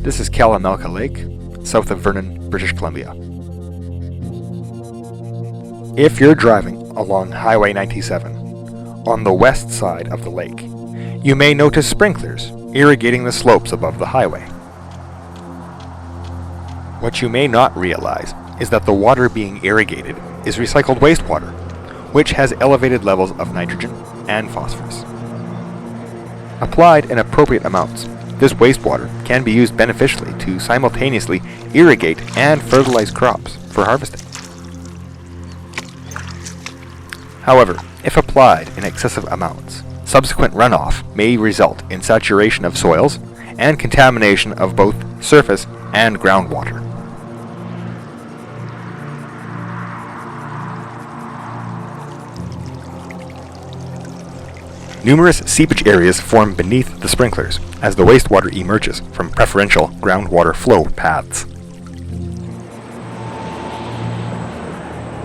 This is Kalamalka Lake, south of Vernon, British Columbia. If you're driving along Highway 97, on the west side of the lake, you may notice sprinklers irrigating the slopes above the highway. What you may not realize is that the water being irrigated is recycled wastewater, which has elevated levels of nitrogen and phosphorus. Applied in appropriate amounts, this wastewater can be used beneficially to simultaneously irrigate and fertilize crops for harvesting. However, if applied in excessive amounts, subsequent runoff may result in saturation of soils and contamination of both surface and groundwater. Numerous seepage areas form beneath the sprinklers as the wastewater emerges from preferential groundwater flow paths.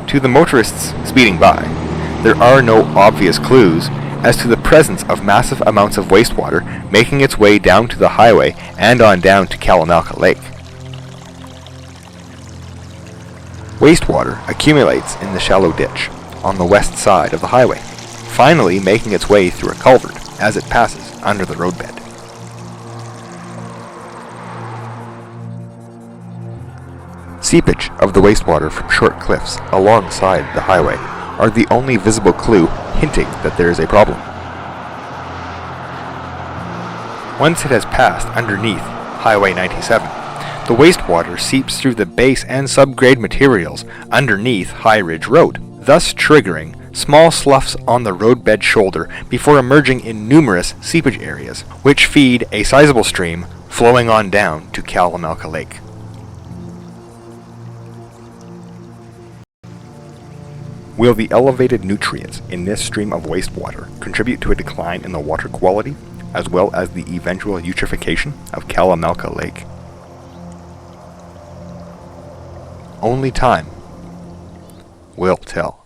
To the motorists speeding by, there are no obvious clues as to the presence of massive amounts of wastewater making its way down to the highway and on down to Kalamalka Lake. Wastewater accumulates in the shallow ditch on the west side of the highway, finally making its way through a culvert as it passes under the roadbed. Seepage of the wastewater from short cliffs alongside the highway are the only visible clue hinting that there is a problem. Once it has passed underneath Highway 97, the wastewater seeps through the base and subgrade materials underneath High Ridge Road, thus triggering small sloughs on the roadbed shoulder before emerging in numerous seepage areas, which feed a sizable stream flowing on down to Kalamalka Lake. Will the elevated nutrients in this stream of wastewater contribute to a decline in the water quality, as well as the eventual eutrophication of Kalamalka Lake? Only time will tell.